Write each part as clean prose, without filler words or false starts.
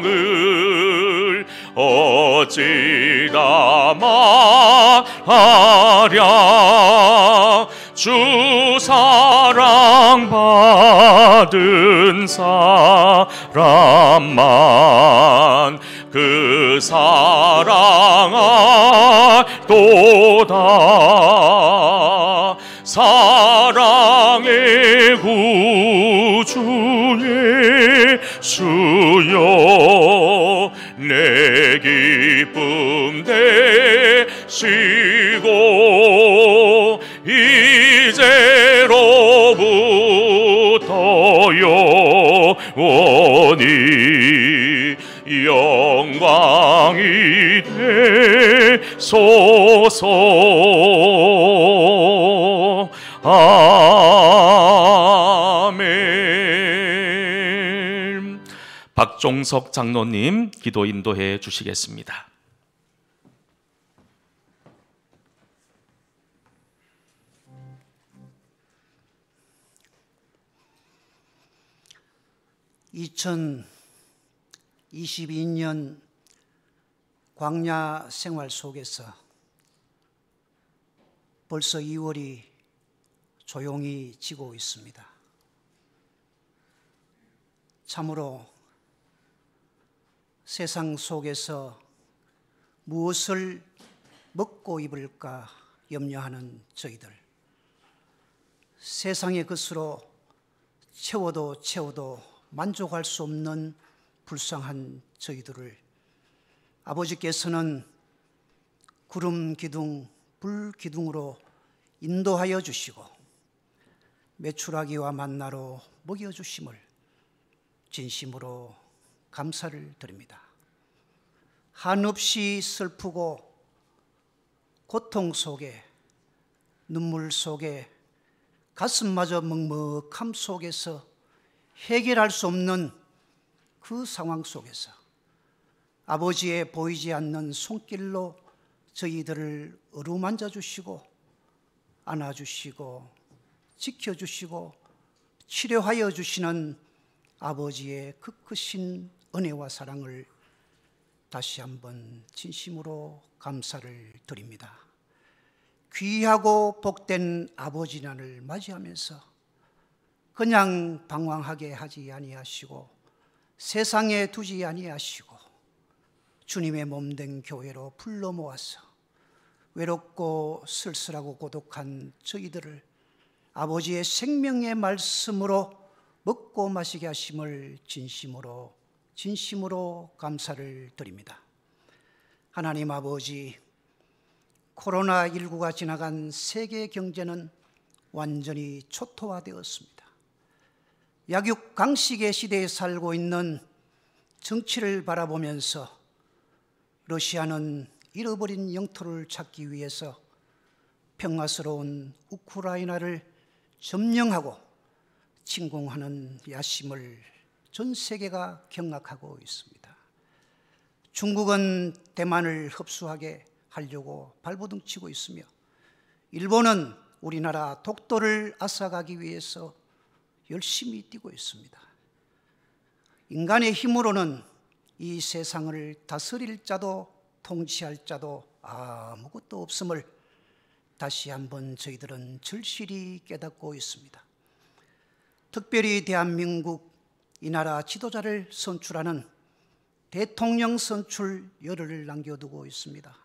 을 어찌다 말하랴. 주 사랑 받은 사람만 그 사랑 알도다. 사랑의 구주의 주여 내 기쁨 되시고 이제로부터 영원히 영광이 되소서. 아멘. 박종석 장로님 기도 인도해 주시겠습니다. (2022년) 광야 생활 속에서 벌써 2월이 조용히 지고 있습니다. 참으로 세상 속에서 무엇을 먹고 입을까 염려하는 저희들, 세상의 것으로 채워도 만족할 수 없는 불쌍한 저희들을 아버지께서는 구름 기둥, 불 기둥으로 인도하여 주시고 메추라기와 만나로 먹여주심을 진심으로 감사를 드립니다. 한없이 슬프고 고통 속에, 눈물 속에, 가슴마저 먹먹함 속에서 해결할 수 없는 그 상황 속에서 아버지의 보이지 않는 손길로 저희들을 어루만져 주시고 안아주시고 지켜주시고 치료하여 주시는 아버지의 그 크신 은혜와 사랑을 다시 한번 진심으로 감사를 드립니다. 귀하고 복된 아버지 날을 맞이하면서 그냥 방황하게 하지 아니하시고 세상에 두지 아니하시고 주님의 몸된 교회로 불러 모아서 외롭고 쓸쓸하고 고독한 저희들을 아버지의 생명의 말씀으로 먹고 마시게 하심을 진심으로 감사를 드립니다. 하나님 아버지, 코로나19가 지나간 세계 경제는 완전히 초토화되었습니다. 약육강식의 시대에 살고 있는 정치를 바라보면서 러시아는 잃어버린 영토를 찾기 위해서 평화스러운 우크라이나를 점령하고 침공하는 야심을 전 세계가 경악하고 있습니다. 중국은 대만을 흡수하게 하려고 발버둥치고 있으며 일본은 우리나라 독도를 앗아가기 위해서 열심히 뛰고 있습니다. 인간의 힘으로는 이 세상을 다스릴 자도 통치할 자도 아무것도 없음을 다시 한번 저희들은 절실히 깨닫고 있습니다. 특별히 대한민국 이 나라 지도자를 선출하는 대통령 선출 열흘을 남겨두고 있습니다.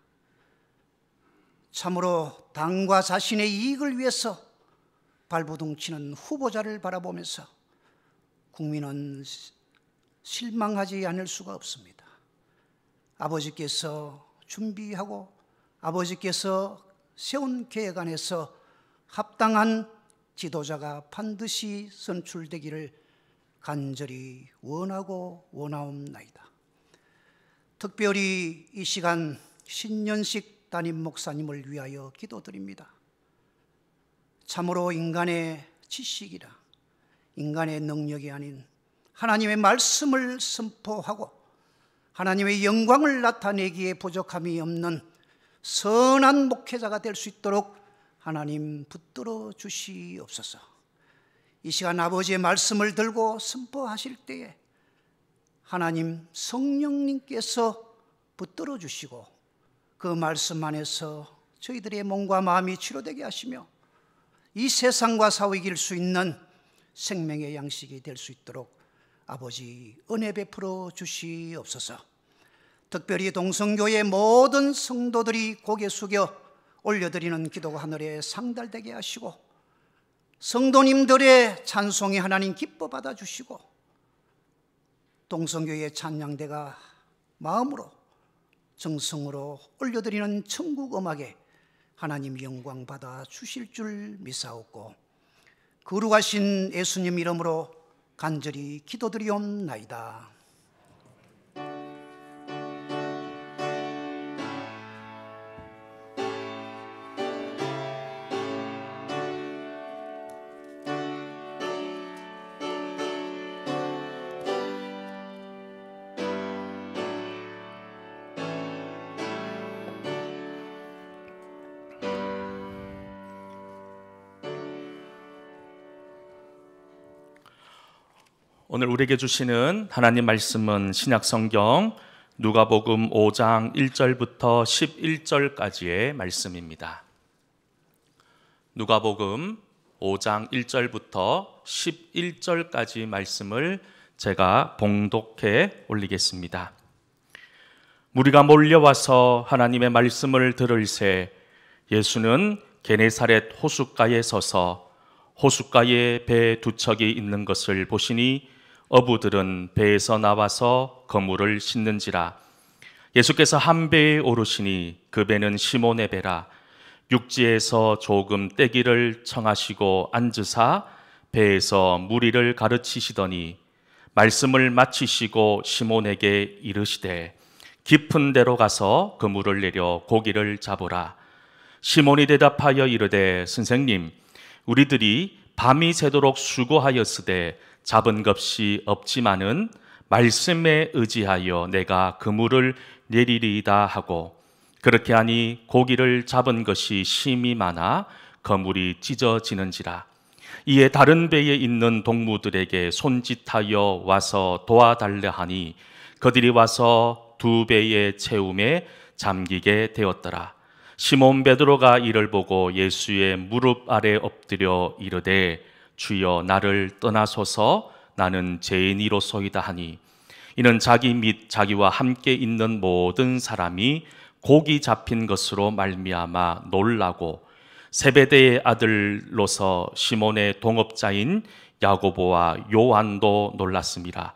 참으로 당과 자신의 이익을 위해서 발버둥치는 후보자를 바라보면서 국민은 실망하지 않을 수가 없습니다. 아버지께서 준비하고 아버지께서 세운 계획 안에서 합당한 지도자가 반드시 선출되기를 간절히 원하고 원하옵나이다. 특별히 이 시간 신년식 담임 목사님을 위하여 기도드립니다. 참으로 인간의 지식이라 인간의 능력이 아닌 하나님의 말씀을 선포하고 하나님의 영광을 나타내기에 부족함이 없는 선한 목회자가 될 수 있도록 하나님 붙들어 주시옵소서. 이 시간 아버지의 말씀을 들고 선포하실 때에 하나님 성령님께서 붙들어 주시고 그 말씀 안에서 저희들의 몸과 마음이 치료되게 하시며 이 세상과 사회 이길 수 있는 생명의 양식이 될 수 있도록 아버지 은혜 베풀어 주시옵소서. 특별히 동성교회 모든 성도들이 고개 숙여 올려드리는 기도가 하늘에 상달되게 하시고 성도님들의 찬송이 하나님 기뻐 받아주시고 동성교회 찬양대가 마음으로 정성으로 올려드리는 천국 음악에 하나님 영광 받아 주실 줄 믿사옵고 거룩하신 예수님 이름으로 간절히 기도드리옵나이다. 오늘 우리에게 주시는 하나님 말씀은 신약성경 누가복음 5장 1절부터 11절까지의 말씀입니다. 누가복음 5장 1절부터 11절까지 말씀을 제가 봉독해 올리겠습니다. 무리가 몰려와서 하나님의 말씀을 들을새 예수는 게네사렛 호숫가에 서서 호숫가에 배 두 척이 있는 것을 보시니 어부들은 배에서 나와서 그물을 씻는지라. 예수께서 한 배에 오르시니 그 배는 시몬의 배라. 육지에서 조금 떼기를 청하시고 앉으사 배에서 무리를 가르치시더니 말씀을 마치시고 시몬에게 이르시되 깊은 데로 가서 그물을 내려 고기를 잡으라. 시몬이 대답하여 이르되 선생님, 우리들이 밤이 새도록 수고하였으되 잡은 것이 없지만은 말씀에 의지하여 내가 그물을 내리리이다 하고 그렇게 하니 고기를 잡은 것이 심히 많아 그물이 찢어지는지라. 이에 다른 배에 있는 동무들에게 손짓하여 와서 도와달라 하니 그들이 와서 두 배의 채움에 잠기게 되었더라. 시몬 베드로가 이를 보고 예수의 무릎 아래 엎드려 이르되 주여 나를 떠나소서 나는 죄인이로소이다 하니 이는 자기 및 자기와 함께 있는 모든 사람이 고기 잡힌 것으로 말미암아 놀라고 세베대의 아들로서 시몬의 동업자인 야고보와 요한도 놀랐습니다.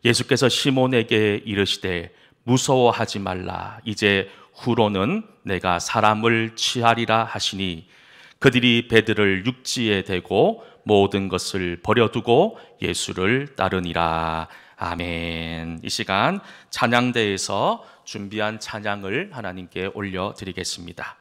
예수께서 시몬에게 이르시되 무서워하지 말라. 이제 후로는 내가 사람을 취하리라 하시니 그들이 배들을 육지에 대고 모든 것을 버려두고 예수를 따르니라. 아멘. 이 시간 찬양대에서 준비한 찬양을 하나님께 올려드리겠습니다.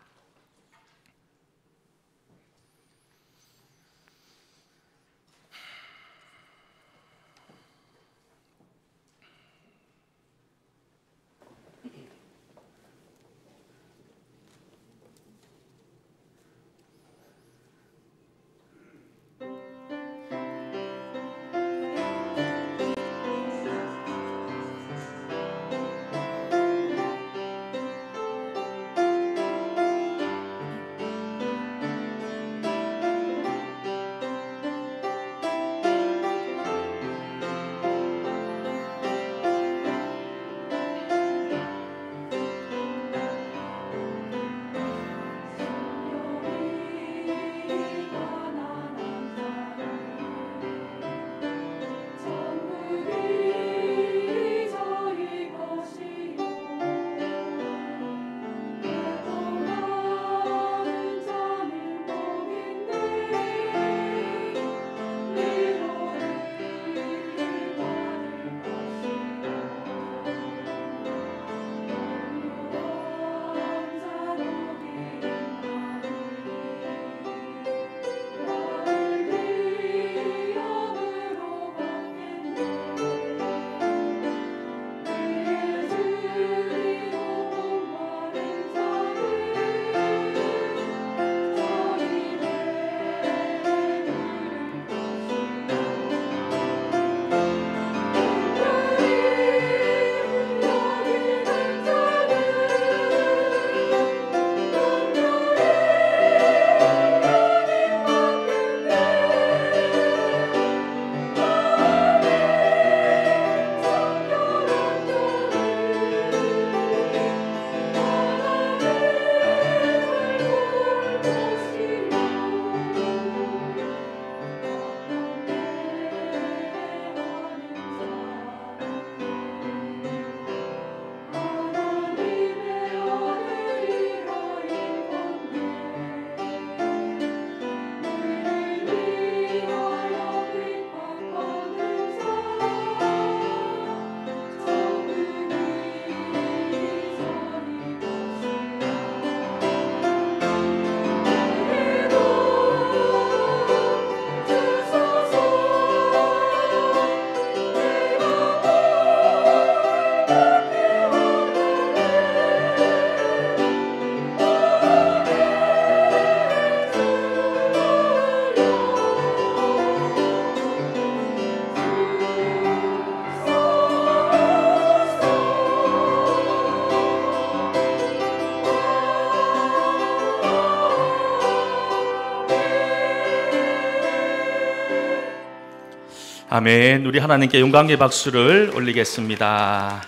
아멘. 우리 하나님께 영광의 박수를 올리겠습니다.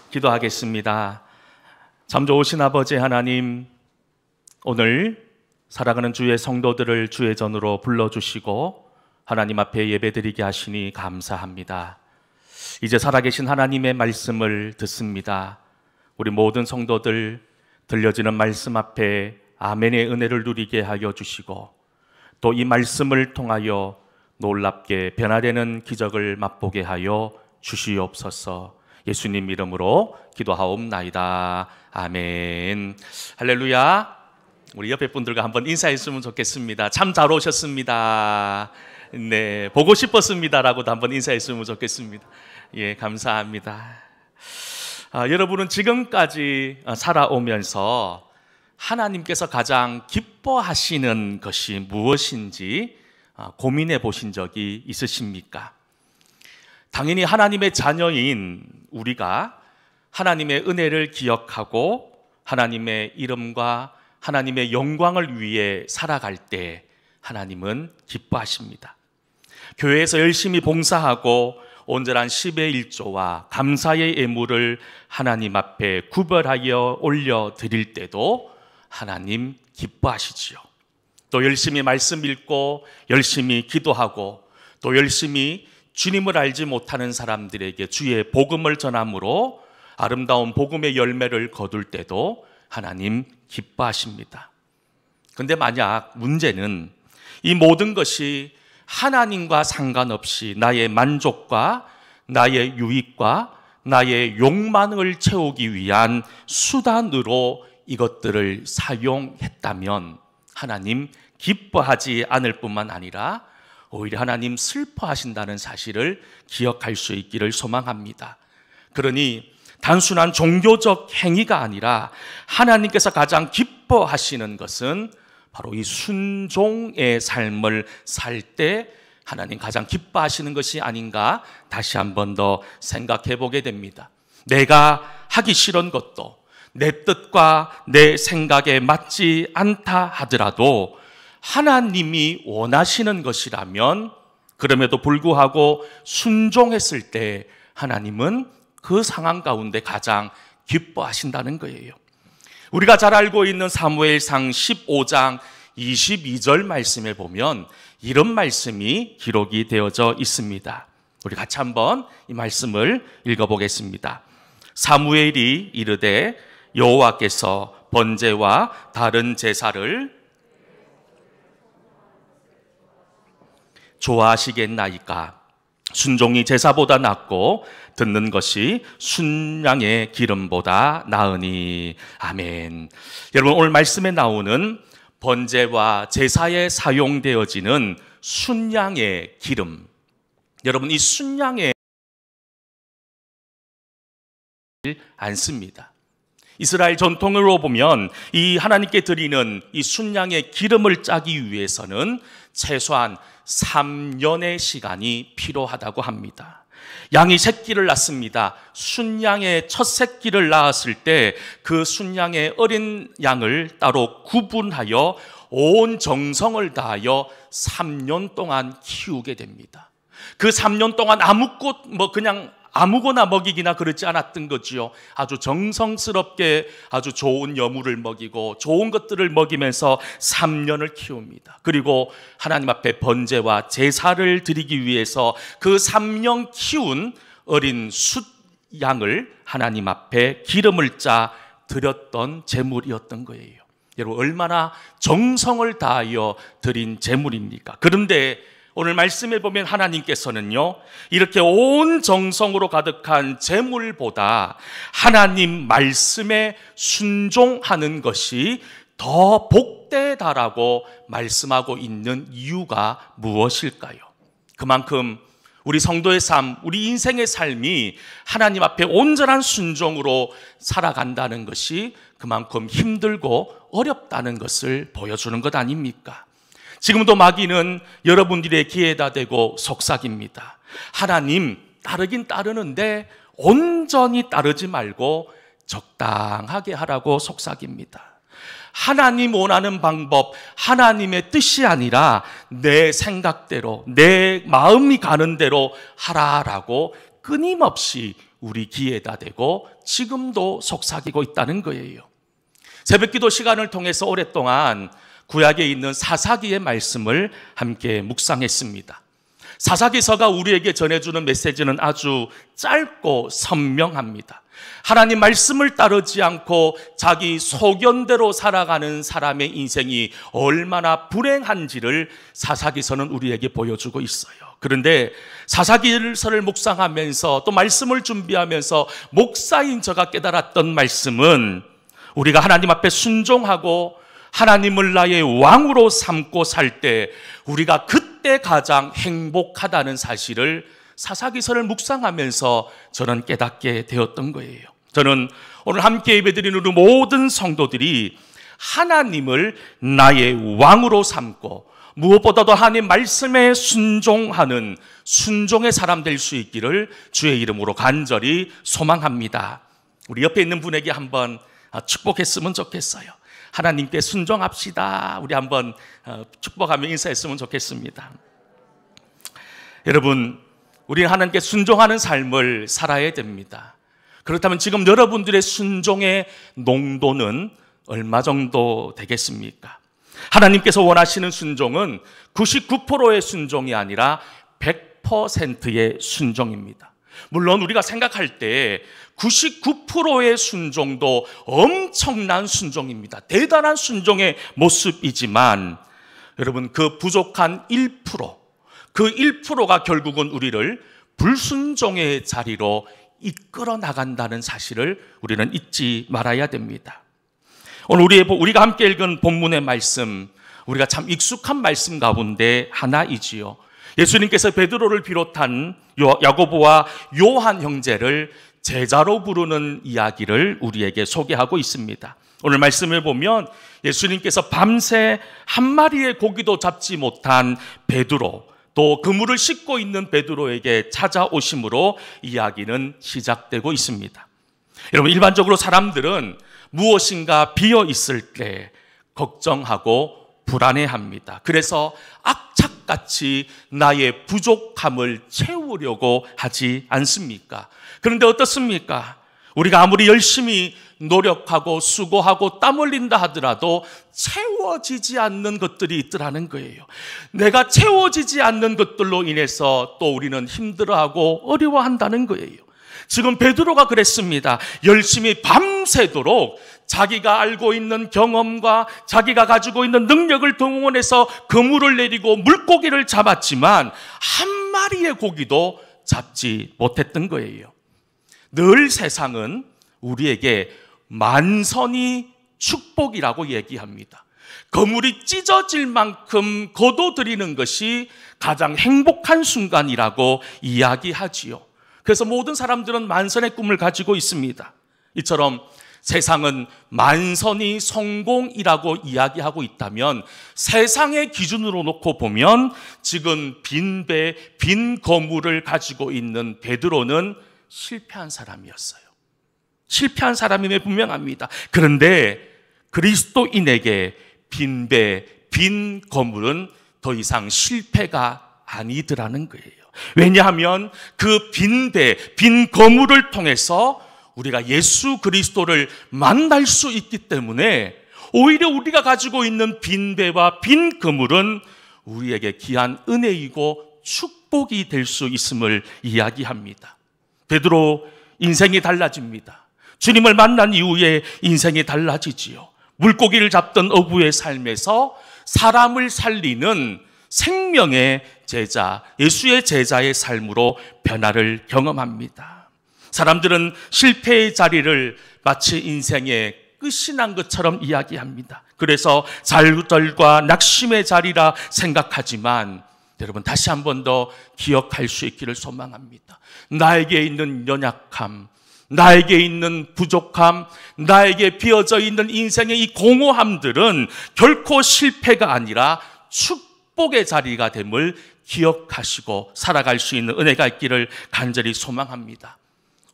기도하겠습니다. 참 좋으신 아버지 하나님, 오늘 살아가는 주의 성도들을 주의 전으로 불러주시고 하나님 앞에 예배드리게 하시니 감사합니다. 이제 살아계신 하나님의 말씀을 듣습니다. 우리 모든 성도들 들려지는 말씀 앞에 아멘의 은혜를 누리게 하여 주시고 또 이 말씀을 통하여 놀랍게 변화되는 기적을 맛보게 하여 주시옵소서. 예수님 이름으로 기도하옵나이다. 아멘. 할렐루야. 우리 옆에 분들과 한번 인사했으면 좋겠습니다. 참 잘 오셨습니다. 네, 보고 싶었습니다라고도 한번 인사했으면 좋겠습니다. 예, 감사합니다. 여러분은 지금까지 살아오면서 하나님께서 가장 기뻐하시는 것이 무엇인지 고민해 보신 적이 있으십니까? 당연히 하나님의 자녀인 우리가 하나님의 은혜를 기억하고 하나님의 이름과 하나님의 영광을 위해 살아갈 때 하나님은 기뻐하십니다. 교회에서 열심히 봉사하고 온전한 10의 1조와 감사의 예물을 하나님 앞에 구별하여 올려드릴 때도 하나님 기뻐하시지요. 또 열심히 말씀 읽고 열심히 기도하고 또 열심히 주님을 알지 못하는 사람들에게 주의 복음을 전함으로 아름다운 복음의 열매를 거둘 때도 하나님 기뻐하십니다. 그런데 만약 문제는 이 모든 것이 하나님과 상관없이 나의 만족과 나의 유익과 나의 욕망을 채우기 위한 수단으로 이것들을 사용했다면 하나님 기뻐하지 않을 뿐만 아니라 오히려 하나님 슬퍼하신다는 사실을 기억할 수 있기를 소망합니다. 그러니 단순한 종교적 행위가 아니라 하나님께서 가장 기뻐하시는 것은 바로 이 순종의 삶을 살 때 하나님 가장 기뻐하시는 것이 아닌가 다시 한 번 더 생각해 보게 됩니다. 내가 하기 싫은 것도 내 뜻과 내 생각에 맞지 않다 하더라도 하나님이 원하시는 것이라면 그럼에도 불구하고 순종했을 때 하나님은 그 상황 가운데 가장 기뻐하신다는 거예요. 우리가 잘 알고 있는 사무엘상 15장 22절 말씀에 보면 이런 말씀이 기록이 되어져 있습니다. 우리 같이 한번 이 말씀을 읽어보겠습니다. 사무엘이 이르되 여호와께서 번제와 다른 제사를 좋아하시겠나이까? 순종이 제사보다 낫고 듣는 것이 순양의 기름보다 나으니. 아멘. 여러분, 오늘 말씀에 나오는 번제와 제사에 사용되어지는 순양의 기름, 여러분 이 순양의 않습니다. 이스라엘 전통으로 보면 이 하나님께 드리는 이 순양의 기름을 짜기 위해서는 최소한 3년의 시간이 필요하다고 합니다. 양이 새끼를 낳습니다. 순양의 첫 새끼를 낳았을 때 그 순양의 어린 양을 따로 구분하여 온 정성을 다하여 3년 동안 키우게 됩니다. 그 3년 동안 그냥 아무거나 먹이기나 그러지 않았던 거지요. 아주 정성스럽게 아주 좋은 여물을 먹이고 좋은 것들을 먹이면서 3년을 키웁니다. 그리고 하나님 앞에 번제와 제사를 드리기 위해서 그 3년 키운 어린 숫양을 하나님 앞에 기름을 짜 드렸던 제물이었던 거예요. 여러분, 얼마나 정성을 다하여 드린 제물입니까? 그런데 오늘 말씀에 보면 하나님께서는요, 이렇게 온 정성으로 가득한 제물보다 하나님 말씀에 순종하는 것이 더 복되다라고 말씀하고 있는 이유가 무엇일까요? 그만큼 우리 성도의 삶, 우리 인생의 삶이 하나님 앞에 온전한 순종으로 살아간다는 것이 그만큼 힘들고 어렵다는 것을 보여주는 것 아닙니까? 지금도 마귀는 여러분들의 귀에다 대고 속삭입니다. 하나님 따르긴 따르는데 온전히 따르지 말고 적당하게 하라고 속삭입니다. 하나님 원하는 방법, 하나님의 뜻이 아니라 내 생각대로, 내 마음이 가는 대로 하라라고 끊임없이 우리 귀에다 대고 지금도 속삭이고 있다는 거예요. 새벽기도 시간을 통해서 오랫동안 구약에 있는 사사기의 말씀을 함께 묵상했습니다. 사사기서가 우리에게 전해주는 메시지는 아주 짧고 선명합니다. 하나님 말씀을 따르지 않고 자기 소견대로 살아가는 사람의 인생이 얼마나 불행한지를 사사기서는 우리에게 보여주고 있어요. 그런데 사사기서를 묵상하면서 또 말씀을 준비하면서 목사인 저가 깨달았던 말씀은 우리가 하나님 앞에 순종하고 하나님을 나의 왕으로 삼고 살 때 우리가 그때 가장 행복하다는 사실을 사사기서를 묵상하면서 저는 깨닫게 되었던 거예요. 저는 오늘 함께 예배드리는 우리 모든 성도들이 하나님을 나의 왕으로 삼고 무엇보다도 하나님 말씀에 순종하는 순종의 사람 될 수 있기를 주의 이름으로 간절히 소망합니다. 우리 옆에 있는 분에게 한번 축복했으면 좋겠어요. 하나님께 순종합시다. 우리 한번 축복하며 인사했으면 좋겠습니다. 여러분, 우리는 하나님께 순종하는 삶을 살아야 됩니다. 그렇다면 지금 여러분들의 순종의 농도는 얼마 정도 되겠습니까? 하나님께서 원하시는 순종은 99%의 순종이 아니라 100%의 순종입니다. 물론 우리가 생각할 때 99%의 순종도 엄청난 순종입니다. 대단한 순종의 모습이지만 여러분, 그 부족한 1%, 그 1%가 결국은 우리를 불순종의 자리로 이끌어 나간다는 사실을 우리는 잊지 말아야 됩니다. 오늘 우리가 함께 읽은 본문의 말씀, 우리가 참 익숙한 말씀 가운데 하나이지요. 예수님께서 베드로를 비롯한 야고보와 요한 형제를 제자로 부르는 이야기를 우리에게 소개하고 있습니다. 오늘 말씀을 보면 예수님께서 밤새 한 마리의 고기도 잡지 못한 베드로, 또 그물을 씻고 있는 베드로에게 찾아오심으로 이야기는 시작되고 있습니다. 여러분, 일반적으로 사람들은 무엇인가 비어 있을 때 걱정하고 불안해합니다. 그래서 악착같이 나의 부족함을 채우려고 하지 않습니까? 그런데 어떻습니까? 우리가 아무리 열심히 노력하고 수고하고 땀 흘린다 하더라도 채워지지 않는 것들이 있더라는 거예요. 내가 채워지지 않는 것들로 인해서 또 우리는 힘들어하고 어려워한다는 거예요. 지금 베드로가 그랬습니다. 열심히 밤새도록 자기가 알고 있는 경험과 자기가 가지고 있는 능력을 동원해서 그물을 내리고 물고기를 잡았지만 한 마리의 고기도 잡지 못했던 거예요. 늘 세상은 우리에게 만선이 축복이라고 얘기합니다. 그물이 찢어질 만큼 거둬들이는 것이 가장 행복한 순간이라고 이야기하지요. 그래서 모든 사람들은 만선의 꿈을 가지고 있습니다. 이처럼 세상은 만선이 성공이라고 이야기하고 있다면 세상의 기준으로 놓고 보면 지금 빈 배, 빈 거물을 가지고 있는 베드로는 실패한 사람이었어요. 실패한 사람임에 분명합니다. 그런데 그리스도인에게 빈 배, 빈 거물은 더 이상 실패가 아니더라는 거예요. 왜냐하면 그 빈 배, 빈 거물을 통해서 우리가 예수 그리스도를 만날 수 있기 때문에 오히려 우리가 가지고 있는 빈 배와 빈 그물은 우리에게 귀한 은혜이고 축복이 될 수 있음을 이야기합니다. 베드로 인생이 달라집니다. 주님을 만난 이후에 인생이 달라지지요. 물고기를 잡던 어부의 삶에서 사람을 살리는 생명의 제자, 예수의 제자의 삶으로 변화를 경험합니다. 사람들은 실패의 자리를 마치 인생의 끝이 난 것처럼 이야기합니다. 그래서 좌절과 낙심의 자리라 생각하지만 여러분, 다시 한 번 더 기억할 수 있기를 소망합니다. 나에게 있는 연약함, 나에게 있는 부족함, 나에게 비어져 있는 인생의 이 공허함들은 결코 실패가 아니라 축복의 자리가 됨을 기억하시고 살아갈 수 있는 은혜가 있기를 간절히 소망합니다.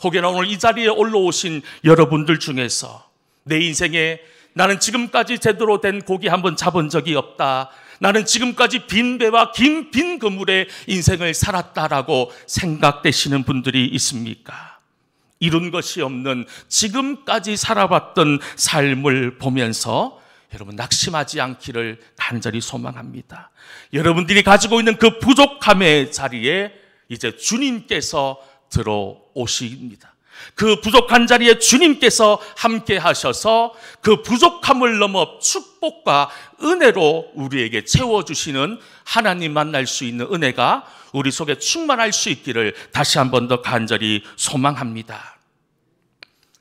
혹여나 오늘 이 자리에 올라오신 여러분들 중에서 내 인생에 나는 지금까지 제대로 된 고기 한번 잡은 적이 없다. 나는 지금까지 빈 배와 빈 그물에 인생을 살았다라고 생각되시는 분들이 있습니까? 이룬 것이 없는 지금까지 살아왔던 삶을 보면서 여러분 낙심하지 않기를 간절히 소망합니다. 여러분들이 가지고 있는 그 부족함의 자리에 이제 주님께서 들어오십니다. 그 부족한 자리에 주님께서 함께 하셔서 그 부족함을 넘어 축복과 은혜로 우리에게 채워주시는 하나님 만날 수 있는 은혜가 우리 속에 충만할 수 있기를 다시 한 번 더 간절히 소망합니다.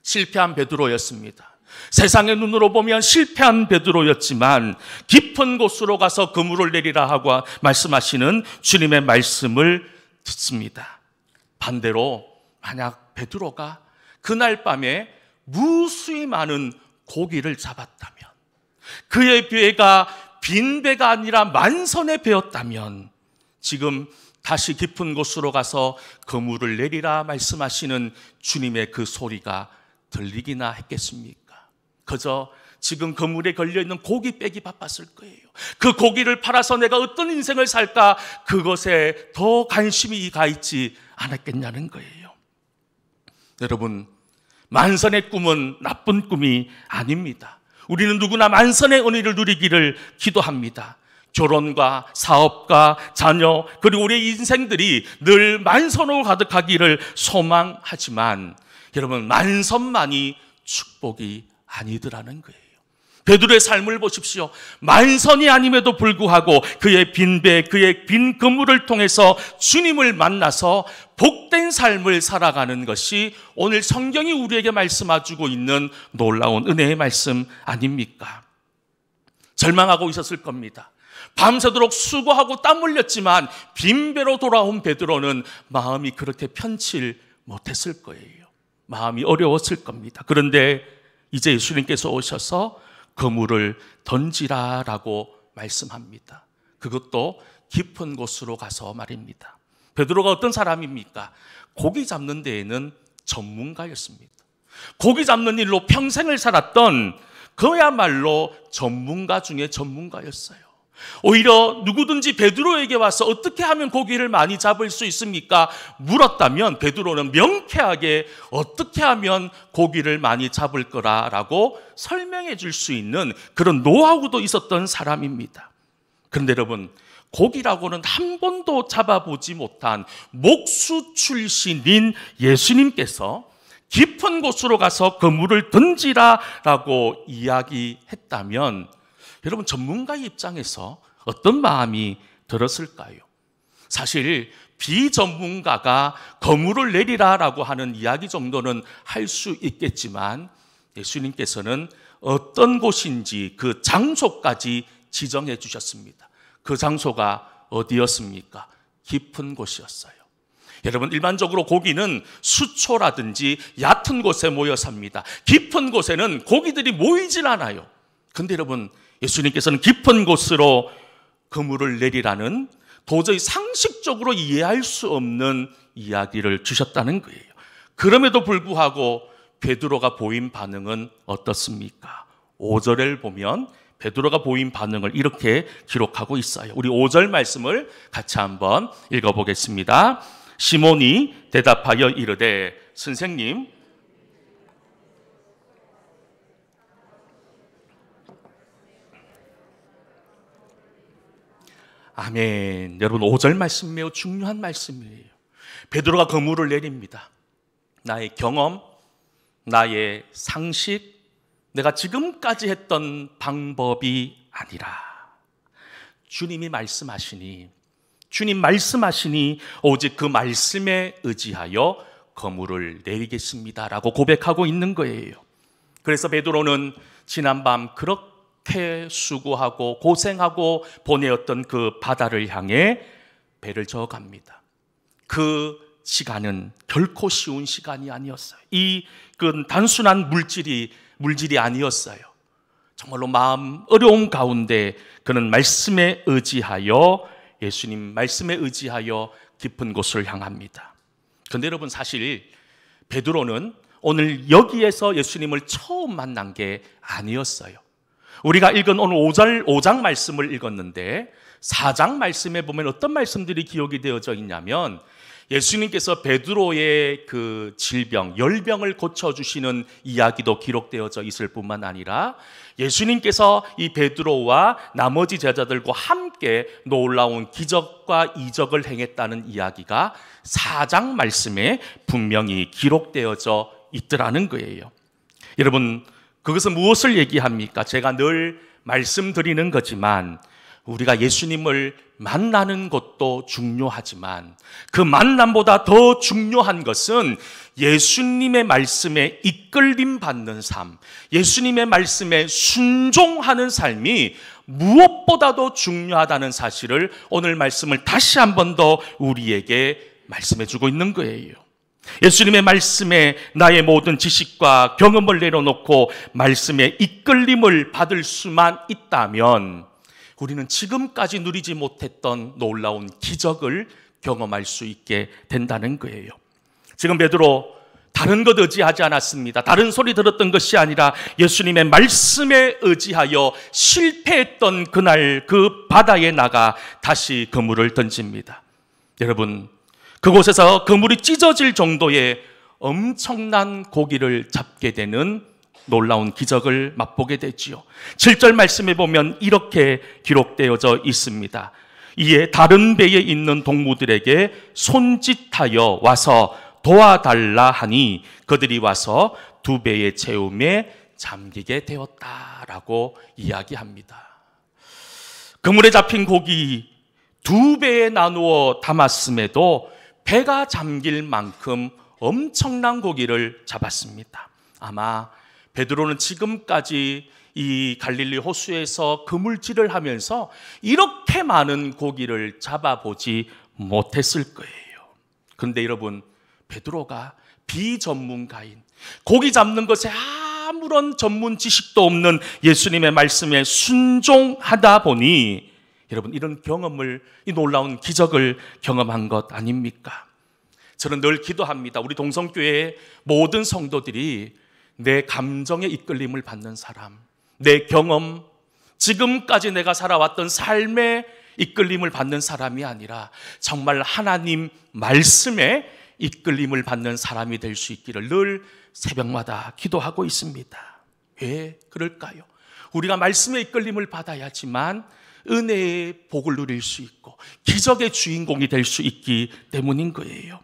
실패한 베드로였습니다. 세상의 눈으로 보면 실패한 베드로였지만 깊은 곳으로 가서 그물을 내리라 하고 말씀하시는 주님의 말씀을 듣습니다. 반대로 만약 베드로가 그날 밤에 무수히 많은 고기를 잡았다면, 그의 배가 빈 배가 아니라 만선의 배였다면 지금 다시 깊은 곳으로 가서 그물을 내리라 말씀하시는 주님의 그 소리가 들리기나 했겠습니까? 그저 지금 그물에 걸려있는 고기 빼기 바빴을 거예요. 그 고기를 팔아서 내가 어떤 인생을 살까, 그것에 더 관심이 가 있지 않았겠냐는 거예요. 여러분, 만선의 꿈은 나쁜 꿈이 아닙니다. 우리는 누구나 만선의 은혜를 누리기를 기도합니다. 결혼과 사업과 자녀, 그리고 우리의 인생들이 늘 만선으로 가득하기를 소망하지만 여러분, 만선만이 축복이 아니더라는 거예요. 베드로의 삶을 보십시오. 만선이 아님에도 불구하고 그의 빈 배, 그의 빈 그물을 통해서 주님을 만나서 복된 삶을 살아가는 것이 오늘 성경이 우리에게 말씀해주고 있는 놀라운 은혜의 말씀 아닙니까? 절망하고 있었을 겁니다. 밤새도록 수고하고 땀 흘렸지만 빈 배로 돌아온 베드로는 마음이 그렇게 편치 못했을 거예요. 마음이 어려웠을 겁니다. 그런데 이제 예수님께서 오셔서 그물을 던지라라고 말씀합니다. 그것도 깊은 곳으로 가서 말입니다. 베드로가 어떤 사람입니까? 고기 잡는 데에는 전문가였습니다. 고기 잡는 일로 평생을 살았던 그야말로 전문가 중에 전문가였어요. 오히려 누구든지 베드로에게 와서 어떻게 하면 고기를 많이 잡을 수 있습니까? 물었다면 베드로는 명쾌하게 어떻게 하면 고기를 많이 잡을 거라라고 설명해 줄 수 있는 그런 노하우도 있었던 사람입니다. 그런데 여러분, 고기라고는 한 번도 잡아보지 못한 목수 출신인 예수님께서 깊은 곳으로 가서 그물을 던지라라고 이야기했다면 여러분, 전문가의 입장에서 어떤 마음이 들었을까요? 사실 비전문가가 그물을 내리라라고 하는 이야기 정도는 할 수 있겠지만 예수님께서는 어떤 곳인지 그 장소까지 지정해 주셨습니다. 그 장소가 어디였습니까? 깊은 곳이었어요. 여러분, 일반적으로 고기는 수초라든지 얕은 곳에 모여 삽니다. 깊은 곳에는 고기들이 모이질 않아요. 근데 여러분, 예수님께서는 깊은 곳으로 그물을 내리라는 도저히 상식적으로 이해할 수 없는 이야기를 주셨다는 거예요. 그럼에도 불구하고 베드로가 보인 반응은 어떻습니까? 5절을 보면 베드로가 보인 반응을 이렇게 기록하고 있어요. 우리 5절 말씀을 같이 한번 읽어보겠습니다. 시몬이 대답하여 이르되 선생님, 아멘. 여러분, 5절 말씀 매우 중요한 말씀이에요. 베드로가 그물을 내립니다. 나의 경험, 나의 상식, 내가 지금까지 했던 방법이 아니라 주님이 말씀하시니, 주님 말씀하시니 오직 그 말씀에 의지하여 그물을 내리겠습니다라고 고백하고 있는 거예요. 그래서 베드로는 지난밤 그렇게 수고하고 고생하고 보내었던 그 바다를 향해 배를 저어갑니다. 그 시간은 결코 쉬운 시간이 아니었어요. 그 단순한 물질이 아니었어요. 정말로 마음 어려움 가운데 그는 말씀에 의지하여, 예수님 말씀에 의지하여 깊은 곳을 향합니다. 그런데 여러분, 사실 베드로는 오늘 여기에서 예수님을 처음 만난 게 아니었어요. 우리가 읽은 오늘 5장 말씀을 읽었는데 4장 말씀에 보면 어떤 말씀들이 기록이 되어져 있냐면 예수님께서 베드로의 그 질병, 열병을 고쳐주시는 이야기도 기록되어져 있을 뿐만 아니라 예수님께서 이 베드로와 나머지 제자들과 함께 놀라운 기적과 이적을 행했다는 이야기가 4장 말씀에 분명히 기록되어져 있더라는 거예요. 여러분, 그것은 무엇을 얘기합니까? 제가 늘 말씀드리는 거지만 우리가 예수님을 만나는 것도 중요하지만 그 만남보다 더 중요한 것은 예수님의 말씀에 이끌림 받는 삶, 예수님의 말씀에 순종하는 삶이 무엇보다도 중요하다는 사실을 오늘 말씀을 다시 한 번 더 우리에게 말씀해 주고 있는 거예요. 예수님의 말씀에 나의 모든 지식과 경험을 내려놓고 말씀에 이끌림을 받을 수만 있다면 우리는 지금까지 누리지 못했던 놀라운 기적을 경험할 수 있게 된다는 거예요. 지금 베드로 다른 것 의지하지 않았습니다. 다른 소리 들었던 것이 아니라 예수님의 말씀에 의지하여 실패했던 그날 그 바다에 나가 다시 그물을 던집니다. 여러분, 그곳에서 그물이 찢어질 정도의 엄청난 고기를 잡게 되는 놀라운 기적을 맛보게 되지요. 7절 말씀에 보면 이렇게 기록되어져 있습니다. 이에 다른 배에 있는 동무들에게 손짓하여 와서 도와달라 하니 그들이 와서 두 배의 채움에 잠기게 되었다라고 이야기합니다. 그물에 잡힌 고기 두 배에 나누어 담았음에도 배가 잠길 만큼 엄청난 고기를 잡았습니다. 아마 베드로는 지금까지 이 갈릴리 호수에서 그물질을 하면서 이렇게 많은 고기를 잡아보지 못했을 거예요. 그런데 여러분, 베드로가 비전문가인, 고기 잡는 것에 아무런 전문 지식도 없는 예수님의 말씀에 순종하다 보니 여러분, 이런 경험을, 이 놀라운 기적을 경험한 것 아닙니까? 저는 늘 기도합니다. 우리 동성교회의 모든 성도들이 내 감정의 이끌림을 받는 사람, 내 경험, 지금까지 내가 살아왔던 삶의 이끌림을 받는 사람이 아니라 정말 하나님 말씀에 이끌림을 받는 사람이 될 수 있기를 늘 새벽마다 기도하고 있습니다. 왜 그럴까요? 우리가 말씀의 이끌림을 받아야지만 은혜의 복을 누릴 수 있고 기적의 주인공이 될 수 있기 때문인 거예요.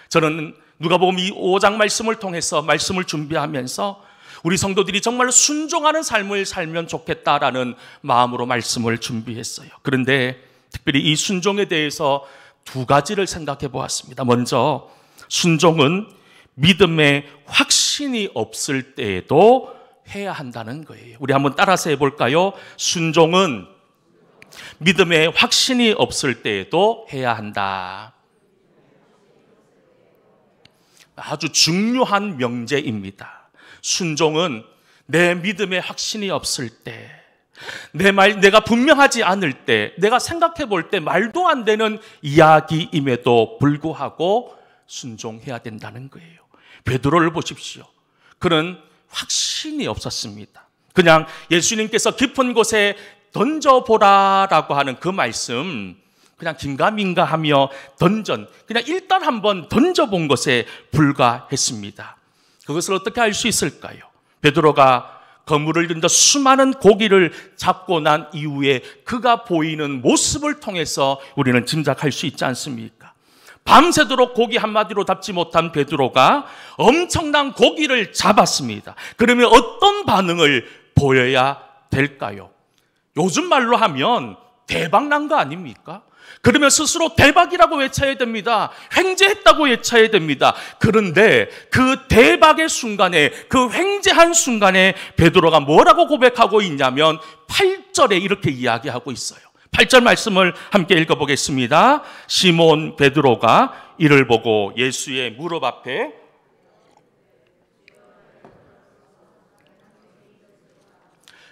저는 누가복음 5장 말씀을 통해서 말씀을 준비하면서 우리 성도들이 정말로 순종하는 삶을 살면 좋겠다라는 마음으로 말씀을 준비했어요. 그런데 특별히 이 순종에 대해서 두 가지를 생각해 보았습니다. 먼저, 순종은 믿음의 확신이 없을 때에도 해야 한다는 거예요. 우리 한번 따라서 해볼까요? 순종은 믿음의 확신이 없을 때에도 해야 한다. 아주 중요한 명제입니다. 순종은 내 믿음의 확신이 없을 때, 내가 분명하지 않을 때, 내가 생각해 볼 때 말도 안 되는 이야기임에도 불구하고 순종해야 된다는 거예요. 베드로를 보십시오. 그는 확신이 없었습니다. 그냥 예수님께서 깊은 곳에 던져보라라고 하는 그 말씀, 그냥 긴가민가하며 그냥 일단 한번 던져본 것에 불과했습니다. 그것을 어떻게 알 수 있을까요? 베드로가 그물을 든다 수많은 고기를 잡고 난 이후에 그가 보이는 모습을 통해서 우리는 짐작할 수 있지 않습니까? 밤새도록 고기 한마디로 잡지 못한 베드로가 엄청난 고기를 잡았습니다. 그러면 어떤 반응을 보여야 될까요? 요즘 말로 하면 대박 난 거 아닙니까? 그러면 스스로 대박이라고 외쳐야 됩니다. 횡재했다고 외쳐야 됩니다. 그런데 그 대박의 순간에, 그 횡재한 순간에 베드로가 뭐라고 고백하고 있냐면 8절에 이렇게 이야기하고 있어요. 8절 말씀을 함께 읽어보겠습니다. 시몬 베드로가 이를 보고 예수의 무릎 앞에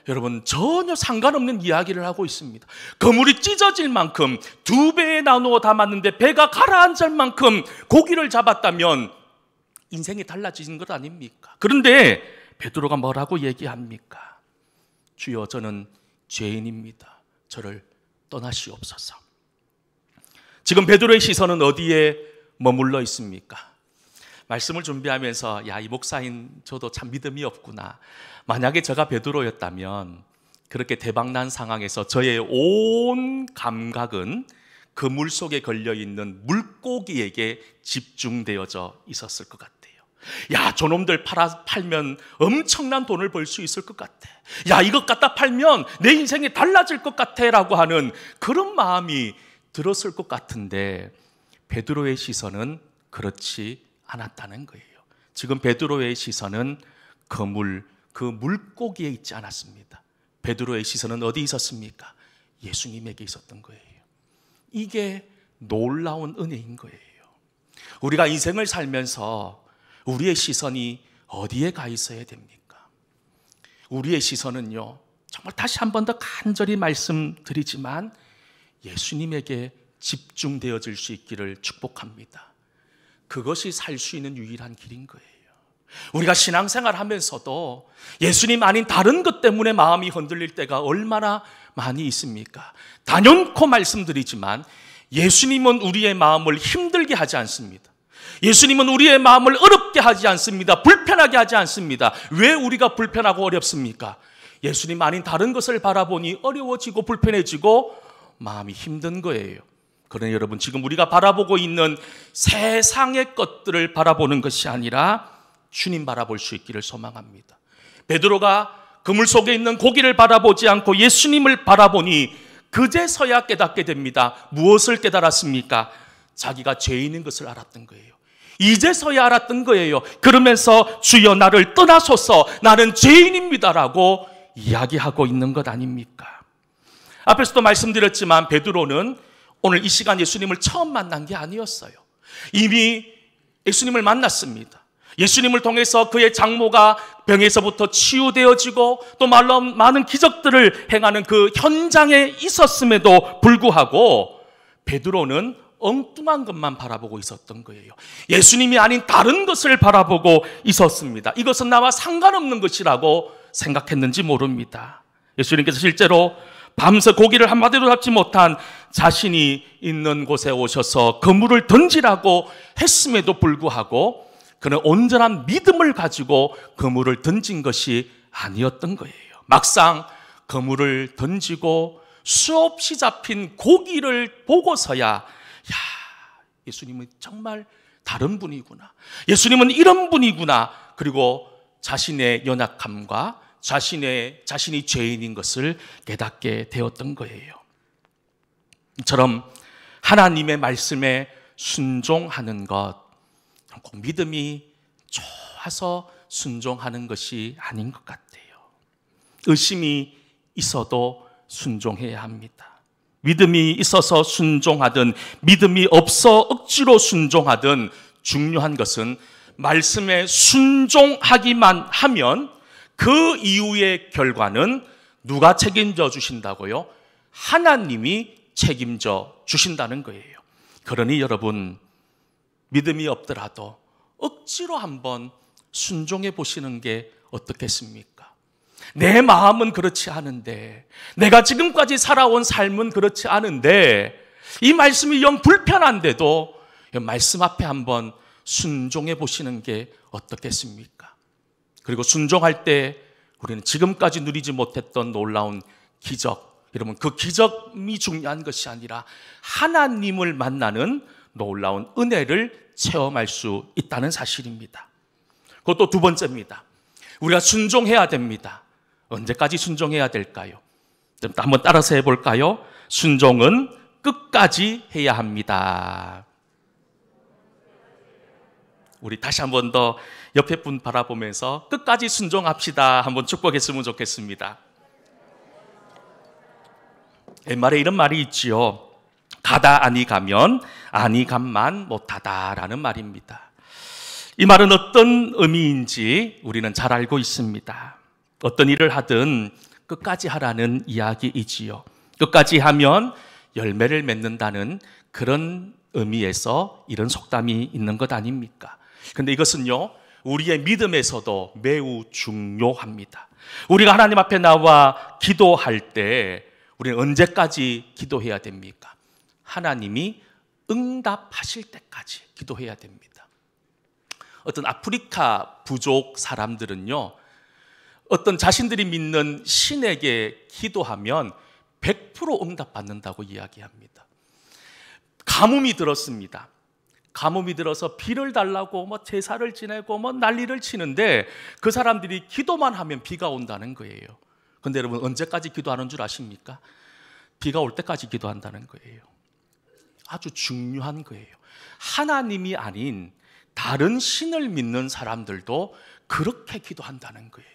여러분, 전혀 상관없는 이야기를 하고 있습니다. 그물이 찢어질 만큼 두 배에 나누어 담았는데 배가 가라앉을 만큼 고기를 잡았다면 인생이 달라지는 것 아닙니까? 그런데 베드로가 뭐라고 얘기합니까? 주여 저는 죄인입니다. 저를 떠나시옵소서. 지금 베드로의 시선은 어디에 머물러 있습니까? 말씀을 준비하면서 이 목사인 저도 참 믿음이 없구나. 만약에 제가 베드로였다면 그렇게 대박난 상황에서 저의 온 감각은 그 물속에 걸려있는 물고기에게 집중되어져 있었을 것 같아요. 야, 저놈들 팔면 엄청난 돈을 벌 수 있을 것 같아. 야, 이것 갖다 팔면 내 인생이 달라질 것 같아 라고 하는 그런 마음이 들었을 것 같은데 베드로의 시선은 그렇지 않았다는 거예요. 지금 베드로의 시선은 그 물고기에 있지 않았습니다. 베드로의 시선은 어디 있었습니까? 예수님에게 있었던 거예요. 이게 놀라운 은혜인 거예요. 우리가 인생을 살면서 우리의 시선이 어디에 가 있어야 됩니까? 우리의 시선은요, 정말 다시 한 번 더 간절히 말씀드리지만 예수님에게 집중되어질 수 있기를 축복합니다. 그것이 살 수 있는 유일한 길인 거예요. 우리가 신앙생활 하면서도 예수님 아닌 다른 것 때문에 마음이 흔들릴 때가 얼마나 많이 있습니까? 단연코 말씀드리지만 예수님은 우리의 마음을 힘들게 하지 않습니다. 예수님은 우리의 마음을 어렵게 하지 않습니다. 불편하게 하지 않습니다. 왜 우리가 불편하고 어렵습니까? 예수님 아닌 다른 것을 바라보니 어려워지고 불편해지고 마음이 힘든 거예요. 그러나 여러분, 지금 우리가 바라보고 있는 세상의 것들을 바라보는 것이 아니라 주님 바라볼 수 있기를 소망합니다. 베드로가 그물 속에 있는 고기를 바라보지 않고 예수님을 바라보니 그제서야 깨닫게 됩니다. 무엇을 깨달았습니까? 자기가 죄인인 것을 알았던 거예요. 이제서야 알았던 거예요. 그러면서 주여 나를 떠나소서, 나는 죄인입니다라고 이야기하고 있는 것 아닙니까? 앞에서도 말씀드렸지만 베드로는 오늘 이 시간 예수님을 처음 만난 게 아니었어요. 이미 예수님을 만났습니다. 예수님을 통해서 그의 장모가 병에서부터 치유되어지고 또 많은 기적들을 행하는 그 현장에 있었음에도 불구하고 베드로는 엉뚱한 것만 바라보고 있었던 거예요. 예수님이 아닌 다른 것을 바라보고 있었습니다. 이것은 나와 상관없는 것이라고 생각했는지 모릅니다. 예수님께서 실제로 밤새 고기를 한 마디도 잡지 못한 자신이 있는 곳에 오셔서 그물을 던지라고 했음에도 불구하고 그는 온전한 믿음을 가지고 그물을 던진 것이 아니었던 거예요. 막상 그물을 던지고 수없이 잡힌 고기를 보고서야 예수님은 정말 다른 분이구나. 예수님은 이런 분이구나. 그리고 자신의 연약함과 자신이 죄인인 것을 깨닫게 되었던 거예요. 이처럼 하나님의 말씀에 순종하는 것, 꼭 믿음이 좋아서 순종하는 것이 아닌 것 같아요. 의심이 있어도 순종해야 합니다. 믿음이 있어서 순종하든 믿음이 없어 억지로 순종하든 중요한 것은 말씀에 순종하기만 하면 그 이후의 결과는 누가 책임져 주신다고요? 하나님이 책임져 주신다는 거예요. 그러니 여러분, 믿음이 없더라도 억지로 한번 순종해 보시는 게 어떻겠습니까? 내 마음은 그렇지 않은데, 내가 지금까지 살아온 삶은 그렇지 않은데, 이 말씀이 영 불편한데도 말씀 앞에 한번 순종해 보시는 게 어떻겠습니까? 그리고 순종할 때 우리는 지금까지 누리지 못했던 놀라운 기적, 여러분, 그 기적이 중요한 것이 아니라 하나님을 만나는 놀라운 은혜를 체험할 수 있다는 사실입니다. 그것도 두 번째입니다. 우리가 순종해야 됩니다. 언제까지 순종해야 될까요? 한번 따라서 해볼까요? 순종은 끝까지 해야 합니다. 우리 다시 한 번 더 옆에 분 바라보면서 끝까지 순종합시다 한번 축복했으면 좋겠습니다. 옛말에 이런 말이 있지요. 가다 아니 가면 아니 감만 못하다라는 말입니다. 이 말은 어떤 의미인지 우리는 잘 알고 있습니다. 어떤 일을 하든 끝까지 하라는 이야기이지요. 끝까지 하면 열매를 맺는다는 그런 의미에서 이런 속담이 있는 것 아닙니까? 근데 이것은요, 우리의 믿음에서도 매우 중요합니다. 우리가 하나님 앞에 나와 기도할 때 우리는 언제까지 기도해야 됩니까? 하나님이 응답하실 때까지 기도해야 됩니다. 어떤 아프리카 부족 사람들은요, 어떤 자신들이 믿는 신에게 기도하면 100% 응답받는다고 이야기합니다. 가뭄이 들었습니다. 가뭄이 들어서 비를 달라고 제사를 지내고 난리를 치는데 그 사람들이 기도만 하면 비가 온다는 거예요. 근데 여러분, 언제까지 기도하는 줄 아십니까? 비가 올 때까지 기도한다는 거예요. 아주 중요한 거예요. 하나님이 아닌 다른 신을 믿는 사람들도 그렇게 기도한다는 거예요.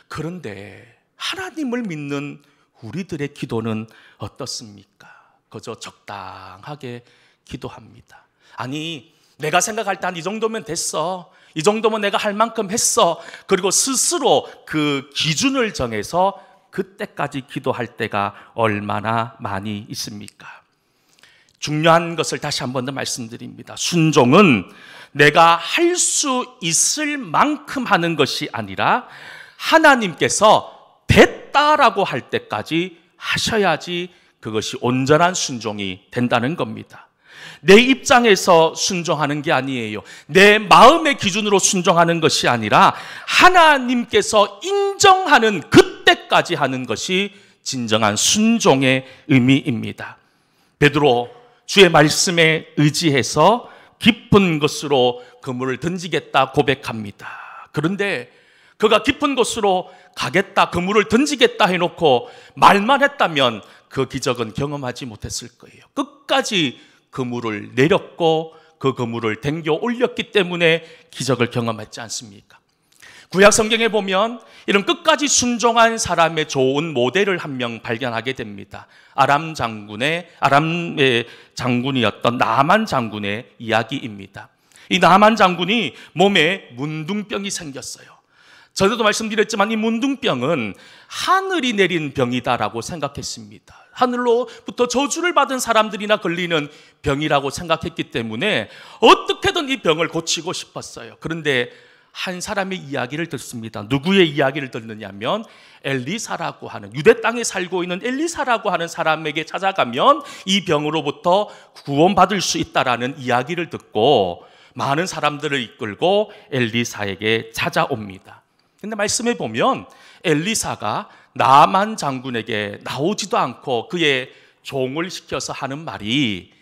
그런데 하나님을 믿는 우리들의 기도는 어떻습니까? 그저 적당하게 기도합니다. 아니, 내가 생각할 때 한 이 정도면 됐어, 이 정도면 내가 할 만큼 했어, 그리고 스스로 그 기준을 정해서 그때까지 기도할 때가 얼마나 많이 있습니까? 중요한 것을 다시 한 번 더 말씀드립니다. 순종은 내가 할 수 있을 만큼 하는 것이 아니라 하나님께서 됐다라고 할 때까지 하셔야지 그것이 온전한 순종이 된다는 겁니다. 내 입장에서 순종하는 게 아니에요. 내 마음의 기준으로 순종하는 것이 아니라 하나님께서 인정하는 그때까지 하는 것이 진정한 순종의 의미입니다. 베드로 주의 말씀에 의지해서 깊은 곳으로 그물을 던지겠다 고백합니다. 그런데 그가 깊은 곳으로 가겠다, 그물을 던지겠다 해놓고 말만 했다면 그 기적은 경험하지 못했을 거예요. 끝까지 그물을 내렸고 그 그물을 당겨 올렸기 때문에 기적을 경험했지 않습니까? 구약 성경에 보면 이런 끝까지 순종한 사람의 좋은 모델을 한 명 발견하게 됩니다. 아람의 장군이었던 나만 장군의 이야기입니다. 이 나만 장군이 몸에 문둥병이 생겼어요. 전에도 말씀드렸지만 이 문둥병은 하늘이 내린 병이다라고 생각했습니다. 하늘로부터 저주를 받은 사람들이나 걸리는 병이라고 생각했기 때문에 어떻게든 이 병을 고치고 싶었어요. 그런데 한 사람의 이야기를 듣습니다. 누구의 이야기를 듣느냐면 엘리사라고 하는, 유대 땅에 살고 있는 엘리사라고 하는 사람에게 찾아가면 이 병으로부터 구원받을 수 있다라는 이야기를 듣고 많은 사람들을 이끌고 엘리사에게 찾아옵니다. 근데 말씀에 보면 엘리사가 나만 장군에게 나오지도 않고 그의 종을 시켜서 하는 말이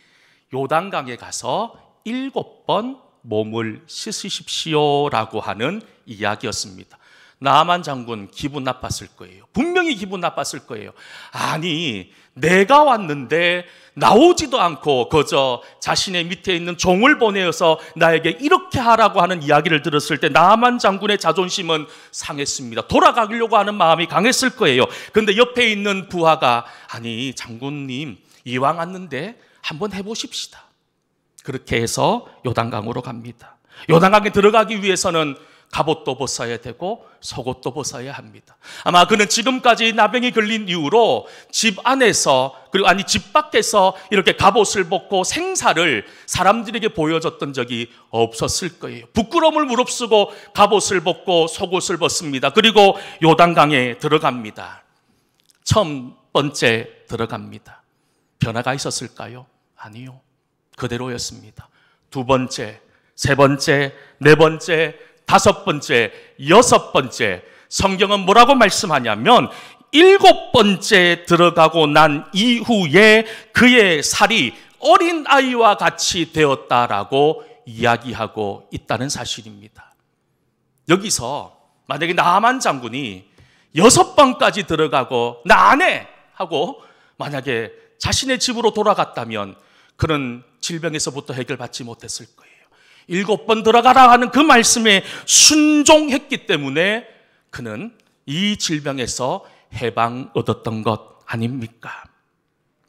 요단강에 가서 7번 몸을 씻으십시오라고 하는 이야기였습니다. 나만 장군 기분 나빴을 거예요. 분명히 기분 나빴을 거예요. 아니, 내가 왔는데 나오지도 않고 그저 자신의 밑에 있는 종을 보내어서 나에게 이렇게 하라고 하는 이야기를 들었을 때 나만 장군의 자존심은 상했습니다. 돌아가려고 하는 마음이 강했을 거예요. 그런데 옆에 있는 부하가 아니, 장군님 이왕 왔는데 한번 해보십시다. 그렇게 해서 요단강으로 갑니다. 요단강에 들어가기 위해서는 갑옷도 벗어야 되고 속옷도 벗어야 합니다. 아마 그는 지금까지 나병이 걸린 이후로 집 안에서, 그리고 집 밖에서 이렇게 갑옷을 벗고 생사를 사람들에게 보여줬던 적이 없었을 거예요. 부끄러움을 무릅쓰고 갑옷을 벗고 속옷을 벗습니다. 그리고 요단강에 들어갑니다. 처음 번째 들어갑니다. 변화가 있었을까요? 아니요. 그대로였습니다. 두 번째, 세 번째, 네 번째, 다섯 번째, 여섯 번째, 성경은 뭐라고 말씀하냐면 7번째 들어가고 난 이후에 그의 살이 어린 아이와 같이 되었다라고 이야기하고 있다는 사실입니다. 여기서 만약에 나만 장군이 6번까지 들어가고 나 안 해! 하고 만약에 자신의 집으로 돌아갔다면 그는 질병에서부터 해결받지 못했을 거예요. 7번 들어가라 하는 그 말씀에 순종했기 때문에 그는 이 질병에서 해방 얻었던 것 아닙니까?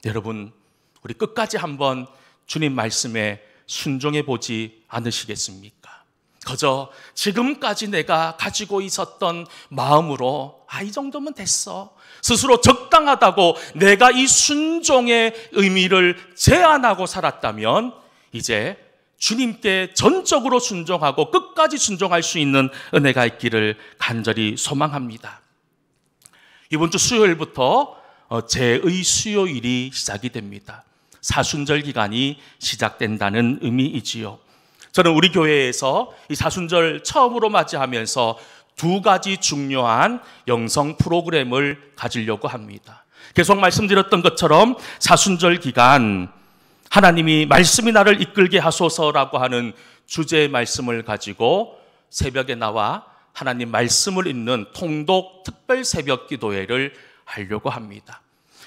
여러분, 우리 끝까지 한번 주님 말씀에 순종해 보지 않으시겠습니까? 그저 지금까지 내가 가지고 있었던 마음으로 이 정도면 됐어, 스스로 적당하다고 내가 이 순종의 의미를 제한하고 살았다면 이제 주님께 전적으로 순종하고 끝까지 순종할 수 있는 은혜가 있기를 간절히 소망합니다. 이번 주 수요일부터 제의 수요일이 시작이 됩니다. 사순절 기간이 시작된다는 의미이지요. 저는 우리 교회에서 이 사순절 처음으로 맞이하면서 두 가지 중요한 영성 프로그램을 가지려고 합니다. 계속 말씀드렸던 것처럼 사순절 기간 하나님이 말씀이 나를 이끌게 하소서라고 하는 주제의 말씀을 가지고 새벽에 나와 하나님 말씀을 읽는 통독 특별 새벽 기도회를 하려고 합니다.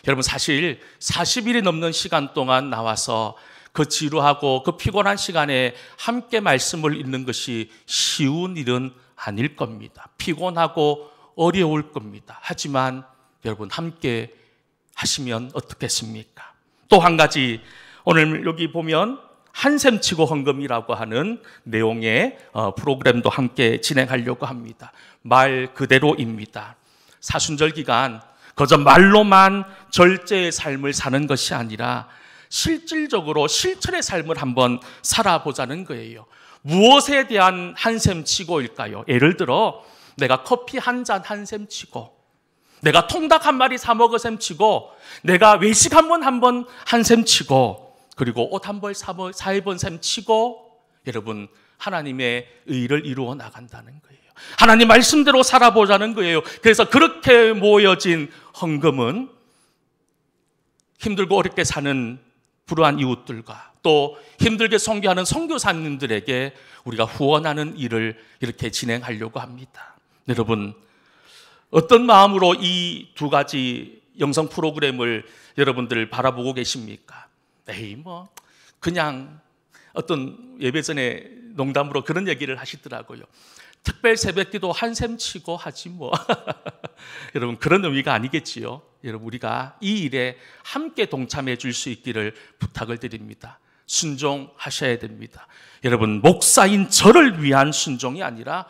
여러분, 사실 40일이 넘는 시간 동안 나와서 그 지루하고 그 피곤한 시간에 함께 말씀을 읽는 것이 쉬운 일은 아닐 겁니다. 피곤하고 어려울 겁니다. 하지만 여러분, 함께 하시면 어떻겠습니까? 또 한 가지, 오늘 여기 보면 한샘 치고 헌금이라고 하는 내용의 프로그램도 함께 진행하려고 합니다. 말 그대로입니다. 사순절 기간 그저 말로만 절제의 삶을 사는 것이 아니라 실질적으로 실천의 삶을 한번 살아보자는 거예요. 무엇에 대한 한샘 치고일까요? 예를 들어 내가 커피 한 잔 한샘 치고, 내가 통닭 한 마리 사 먹어 셈 치고, 내가 외식 한 번 한샘 치고, 그리고 옷 한 벌 사 입은 셈 치고, 여러분, 하나님의 의를 이루어 나간다는 거예요. 하나님 말씀대로 살아보자는 거예요. 그래서 그렇게 모여진 헌금은 힘들고 어렵게 사는 불우한 이웃들과 또 힘들게 선교하는 선교사님들에게 우리가 후원하는 일을 이렇게 진행하려고 합니다. 여러분, 어떤 마음으로 이 두 가지 영성 프로그램을 여러분들 바라보고 계십니까? 에이, 그냥 어떤 예배 전에 농담으로 그런 얘기를 하시더라고요. 특별 새벽기도 한샘 치고 하지 뭐. 여러분, 그런 의미가 아니겠지요. 여러분, 우리가 이 일에 함께 동참해 줄 수 있기를 부탁을 드립니다. 순종하셔야 됩니다. 여러분, 목사인 저를 위한 순종이 아니라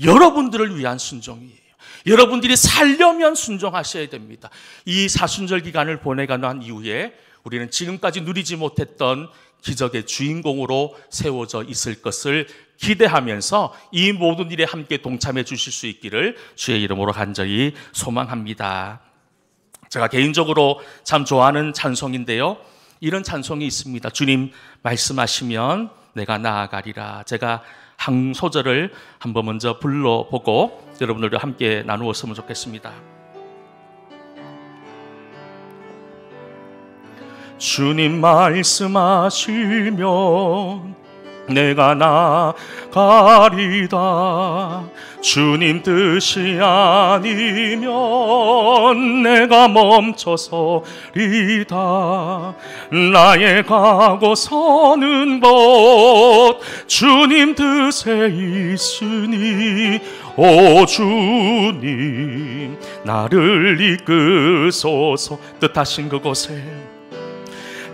여러분들을 위한 순종이에요. 여러분들이 살려면 순종하셔야 됩니다. 이 사순절 기간을 보내고 난 이후에 우리는 지금까지 누리지 못했던 기적의 주인공으로 세워져 있을 것을 기대하면서 이 모든 일에 함께 동참해 주실 수 있기를 주의 이름으로 간절히 소망합니다. 제가 개인적으로 참 좋아하는 찬송인데요, 이런 찬송이 있습니다. 주님 말씀하시면 내가 나아가리라. 제가 한 소절을 한번 먼저 불러보고 여러분들과 함께 나누었으면 좋겠습니다. 주님 말씀하시면 내가 나가리다. 주님 뜻이 아니면 내가 멈춰서리다. 나의 가고 서는 곳 주님 뜻에 있으니 오 주님 나를 이끄소서.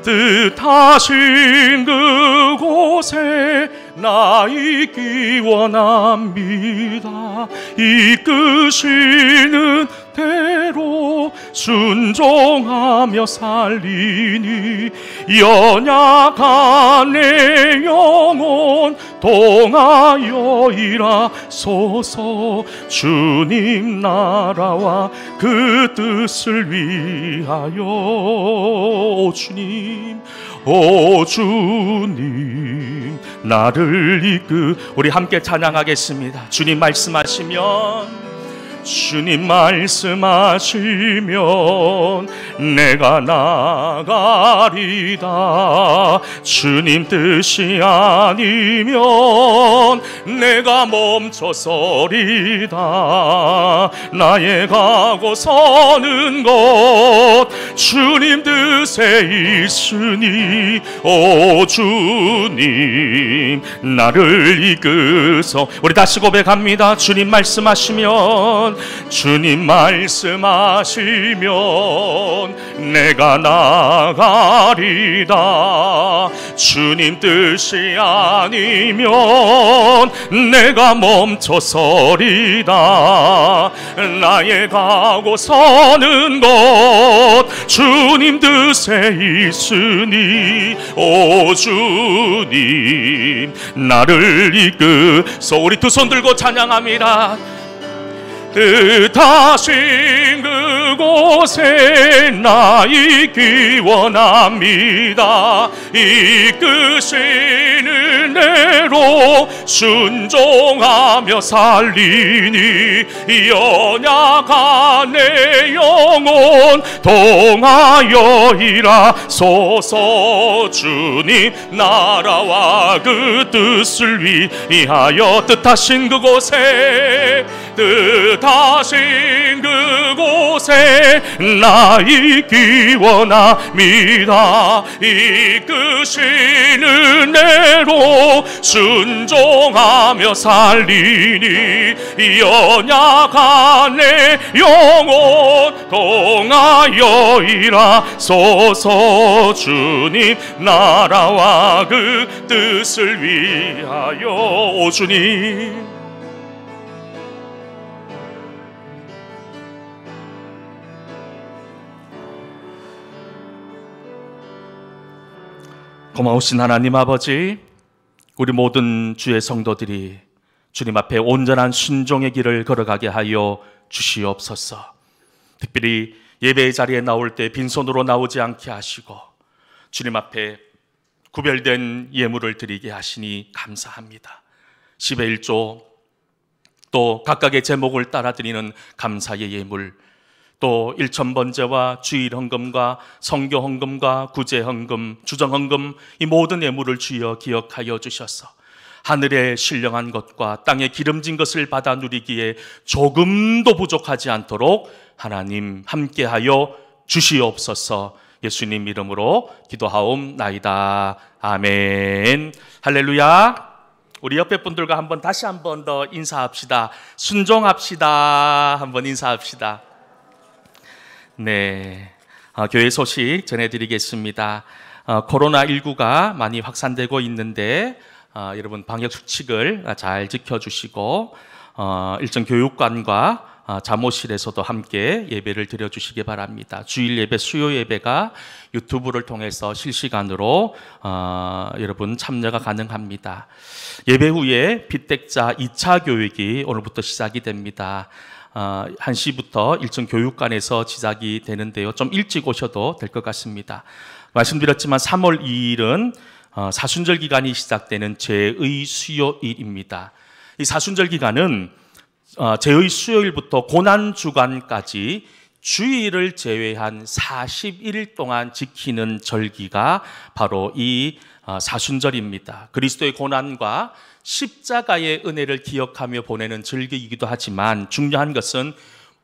뜻하신 그곳에 나 있기 원합니다. 이끄시는 대로 순종하며 살리니 연약한 내 영혼 동하여 일하소서. 주님 나라와 그 뜻을 위하여 오 주님 나를 우리 함께 찬양하겠습니다. 주님 말씀하시면 내가 나가리다. 주님 뜻이 아니면 내가 멈춰서리다. 나의 가고 서는 곳 주님 뜻에 있으니 오 주님 나를 이끄소. 우리 다시 고백합니다. 주님 말씀하시면 주님 말씀하시면 내가 나가리다. 주님 뜻이 아니면 내가 멈춰서리다. 나의 가고 서는 것 주님 뜻에 있으니 오 주님 나를 이끄소. 우리 두 손 들고 찬양합니다. 뜻하신 그곳에 나 있기 원합니다. 이끄시는 대로 순종하며 살리니 연약한 내 영혼 동하여 일하소서. 주님 나라와 그 뜻을 위하여 뜻하신 그곳에 뜻하신 그곳에 나 있기 원합니다. 이끄시는 대로 순종하며 살리니 연약한 내 영혼 동하여 일하소서. 주님 나라와 그 뜻을 위하여 오 주님 고마우신 하나님 아버지, 우리 모든 주의 성도들이 주님 앞에 온전한 순종의 길을 걸어가게 하여 주시옵소서. 특별히 예배의 자리에 나올 때 빈손으로 나오지 않게 하시고 주님 앞에 구별된 예물을 드리게 하시니 감사합니다. 10의 1조 또 각각의 제목을 따라 드리는 감사의 예물, 또 일천번제와 주일 헌금과 성교 헌금과 구제 헌금, 주정 헌금, 이 모든 예물을 주여 기억하여 주셔서 하늘의 신령한 것과 땅에 기름진 것을 받아 누리기에 조금도 부족하지 않도록 하나님 함께하여 주시옵소서. 예수님 이름으로 기도하옵나이다. 아멘. 할렐루야. 우리 옆에 분들과 다시 한 번 더 인사합시다. 순종합시다. 한번 인사합시다. 네, 교회 소식 전해드리겠습니다. 코로나19가 많이 확산되고 있는데 여러분 방역 수칙을 잘 지켜주시고 일정 교육관과 자모실에서도 함께 예배를 드려주시기 바랍니다. 주일 예배, 수요 예배가 유튜브를 통해서 실시간으로 여러분 참여가 가능합니다. 예배 후에 빗대자 2차 교육이 오늘부터 시작이 됩니다. 1시부터 일정 교육관에서 시작이 되는데요. 좀 일찍 오셔도 될 것 같습니다. 말씀드렸지만 3월 2일은 사순절 기간이 시작되는 제의 수요일입니다. 이 사순절 기간은 제의 수요일부터 고난주간까지 주일을 제외한 40일 동안 지키는 절기가 바로 이 사순절입니다. 그리스도의 고난과 십자가의 은혜를 기억하며 보내는 절기이기도 하지만 중요한 것은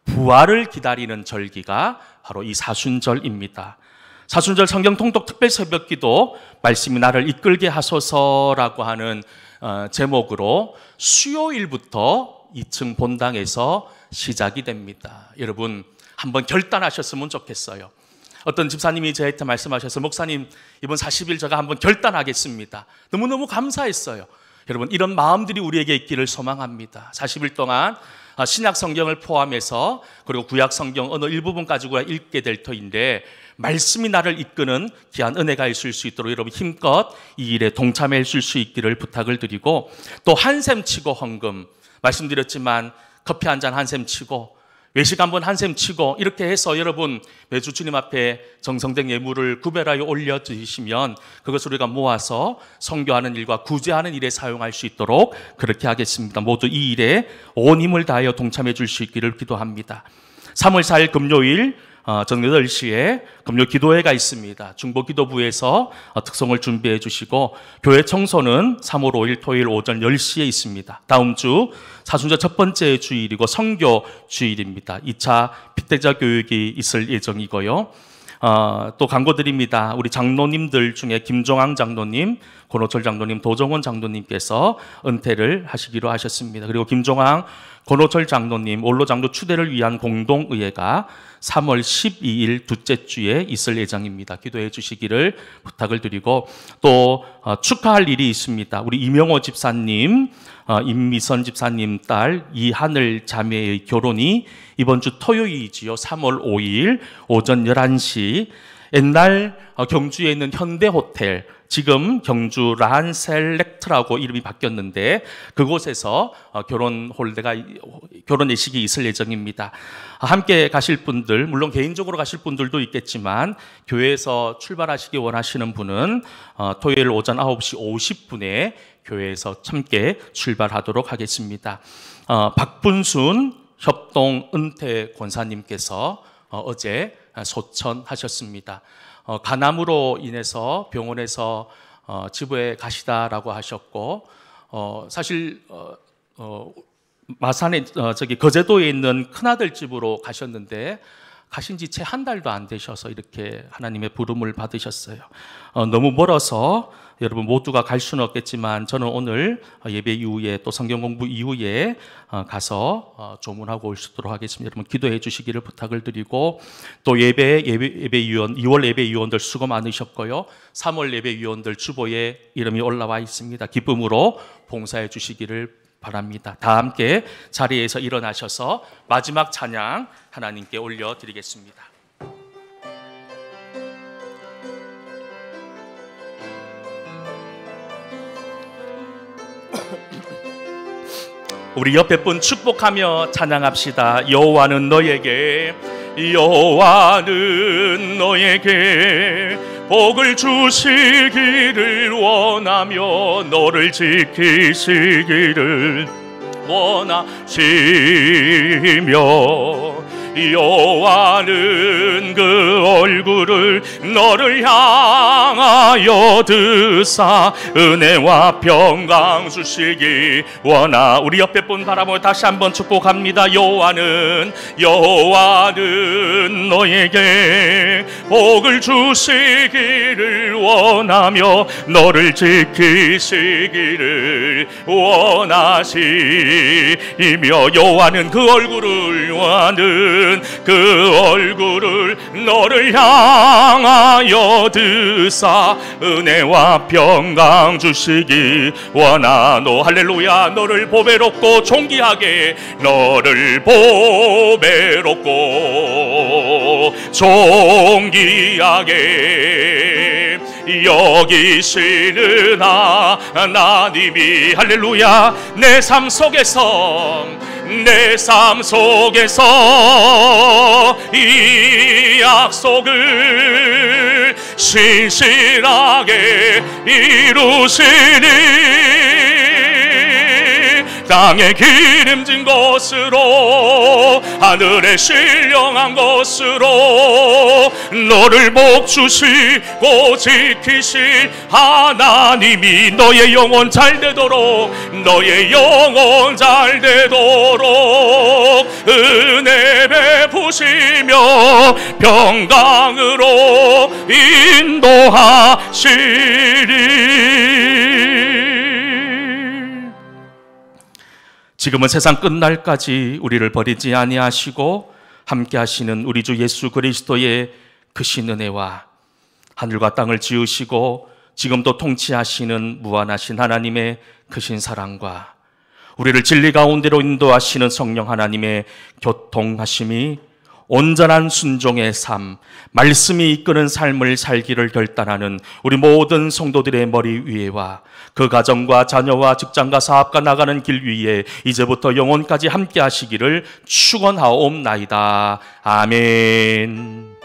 부활을 기다리는 절기가 바로 이 사순절입니다. 사순절 성경 통독 특별 새벽기도 말씀이 나를 이끌게 하소서라고 하는 제목으로 수요일부터 2층 본당에서 시작이 됩니다. 여러분 한번 결단하셨으면 좋겠어요. 어떤 집사님이 저한테 말씀하셔서 목사님 이번 40일 제가 한번 결단하겠습니다. 너무너무 감사했어요. 여러분 이런 마음들이 우리에게 있기를 소망합니다. 40일 동안 신약 성경을 포함해서 그리고 구약 성경 어느 일부분까지 읽게 될 터인데 말씀이 나를 이끄는 귀한 은혜가 있을 수 있도록 여러분 힘껏 이 일에 동참해 줄 수 있기를 부탁을 드리고 또 한샘 치고 헌금 말씀드렸지만 커피 한 잔 한샘 치고 외식 한번 한샘 치고 이렇게 해서 여러분 매주 주님 앞에 정성된 예물을 구별하여 올려주시면 그것을 우리가 모아서 선교하는 일과 구제하는 일에 사용할 수 있도록 그렇게 하겠습니다. 모두 이 일에 온 힘을 다하여 동참해 줄 수 있기를 기도합니다. 3월 4일 금요일 저녁 8시에 금요 기도회가 있습니다. 중보기도부에서 특송을 준비해 주시고 교회 청소는 3월 5일 토요일 오전 10시에 있습니다. 다음 주 사순절 첫 번째 주일이고 선교 주일입니다. 2차 빗대자 교육이 있을 예정이고요. 또 광고드립니다. 우리 장로님들 중에 김종황 장로님, 권호철 장로님, 도정원 장로님께서 은퇴를 하시기로 하셨습니다. 그리고 김종황 권호철 장로님 원로장로 추대를 위한 공동의회가 3월 12일 둘째 주에 있을 예정입니다. 기도해 주시기를 부탁을 드리고, 또 축하할 일이 있습니다. 우리 이명호 집사님, 임미선 집사님 딸 이하늘 자매의 결혼이 이번 주 토요일이지요. 3월 5일 오전 11시 옛날 경주에 있는 현대호텔, 지금 경주 란셀렉트라고 이름이 바뀌었는데 그곳에서 결혼 예식이 있을 예정입니다. 함께 가실 분들, 물론 개인적으로 가실 분들도 있겠지만 교회에서 출발하시기 원하시는 분은 토요일 오전 9시 50분에 교회에서 함께 출발하도록 하겠습니다. 박분순 협동 은퇴 권사님께서 어제 소천하셨습니다. 간암으로 인해서 병원에서 지부에 가시다라고 하셨고, 사실 마산에 거제도에 있는 큰아들 집으로 가셨는데 가신 지 채 한 달도 안 되셔서 이렇게 하나님의 부름을 받으셨어요. 너무 멀어서 여러분 모두가 갈 수는 없겠지만 저는 오늘 예배 이후에 또 성경 공부 이후에 가서 조문하고 올 수 있도록 하겠습니다. 여러분 기도해 주시기를 부탁을 드리고, 또 예배위원 2월 예배위원들 수고 많으셨고요. 3월 예배위원들 주보에 이름이 올라와 있습니다. 기쁨으로 봉사해 주시기를 바랍니다. 다 함께 자리에서 일어나셔서 마지막 찬양 하나님께 올려드리겠습니다. 우리 옆에 분 축복하며 찬양합시다. 여호와는 너에게 복을 주시기를 원하며 너를 지키시기를 원하시며, 여호와는 그 얼굴을 너를 향하여 드사 은혜와 평강 주시기 원하. 우리 옆에 분 바라보며 다시 한번 축복합니다. 여호와는 너에게 복을 주시기를 원하며 너를 지키시기를 원하시며, 여호와는 그 얼굴을 너를 향하여 드사 은혜와 평강 주시기 원하노. 할렐루야. 너를 보배롭고 존귀하게, 너를 보배롭고 존귀하게 여기시는 하나님이, 할렐루야, 내 삶 속에서 이 약속을 신실하게 이루시니, 땅에 기름진 것으로 하늘에 신령한 것으로 너를 복주시고 지키실 하나님이 너의 영혼 잘 되도록 은혜 베푸시며 평강으로 인도하시리. 지금은 세상 끝날까지 우리를 버리지 아니하시고 함께 하시는 우리 주 예수 그리스도의 크신 은혜와 하늘과 땅을 지으시고 지금도 통치하시는 무한하신 하나님의 크신 사랑과 우리를 진리 가운데로 인도하시는 성령 하나님의 교통하심이 온전한 순종의 삶, 말씀이 이끄는 삶을 살기를 결단하는 우리 모든 성도들의 머리 위에와 그 가정과 자녀와 직장과 사업과 나가는 길 위에 이제부터 영원까지 함께 하시기를 축원하옵나이다. 아멘.